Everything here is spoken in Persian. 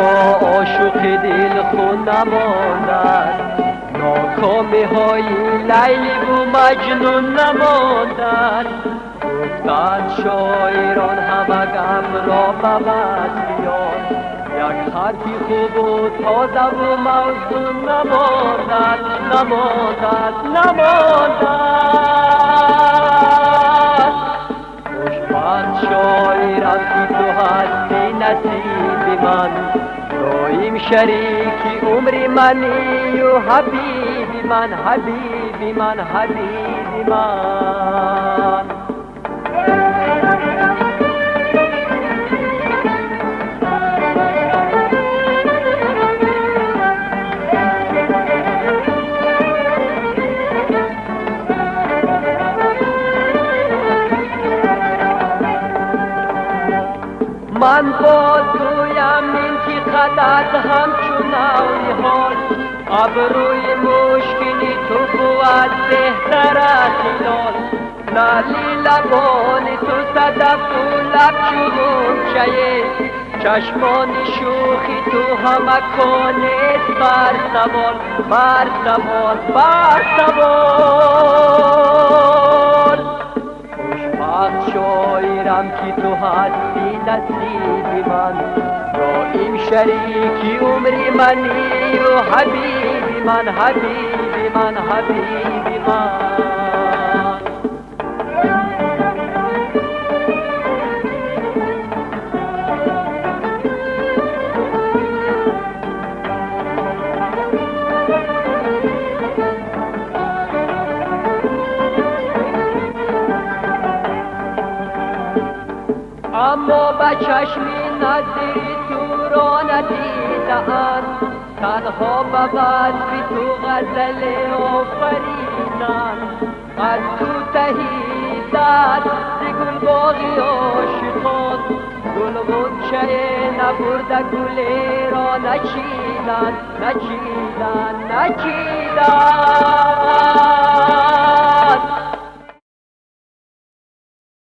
اما عاشق دل خون نماندند، ناکامی های لیلی و مجنون نماندند. گفتند شاعران همه گپ را ببست بیار، یک حرفی خوب و تازه و موزون نماندند، خوشبخت شاعرم که تو هستی نصیب من، دایم شریکی عمر منی و حبیبی من، حبیبی من، حبیبی من. من با تویم این که قدرت همچون حال، ابروی مشکلی تو بود بهتر از هلال. لالی لبان تو صدف و لب چون چیه، چشمان شوخی تو همه کانت بر سوال، بر سوال، بر سوال. خوشبخت شاعرم که تو هستی نصیب من، دایم شریکی عمر منی و حبیبی من، حبیبی من، حبیبی من. اما به چشم نظری تو را ندیدند، تنها به وصف تو غزل آفریدند. از تو تهیدند ز گلباغی عاشقان، گل غنچه نبرده گل را نچیدند، نچیدند، نچیدند.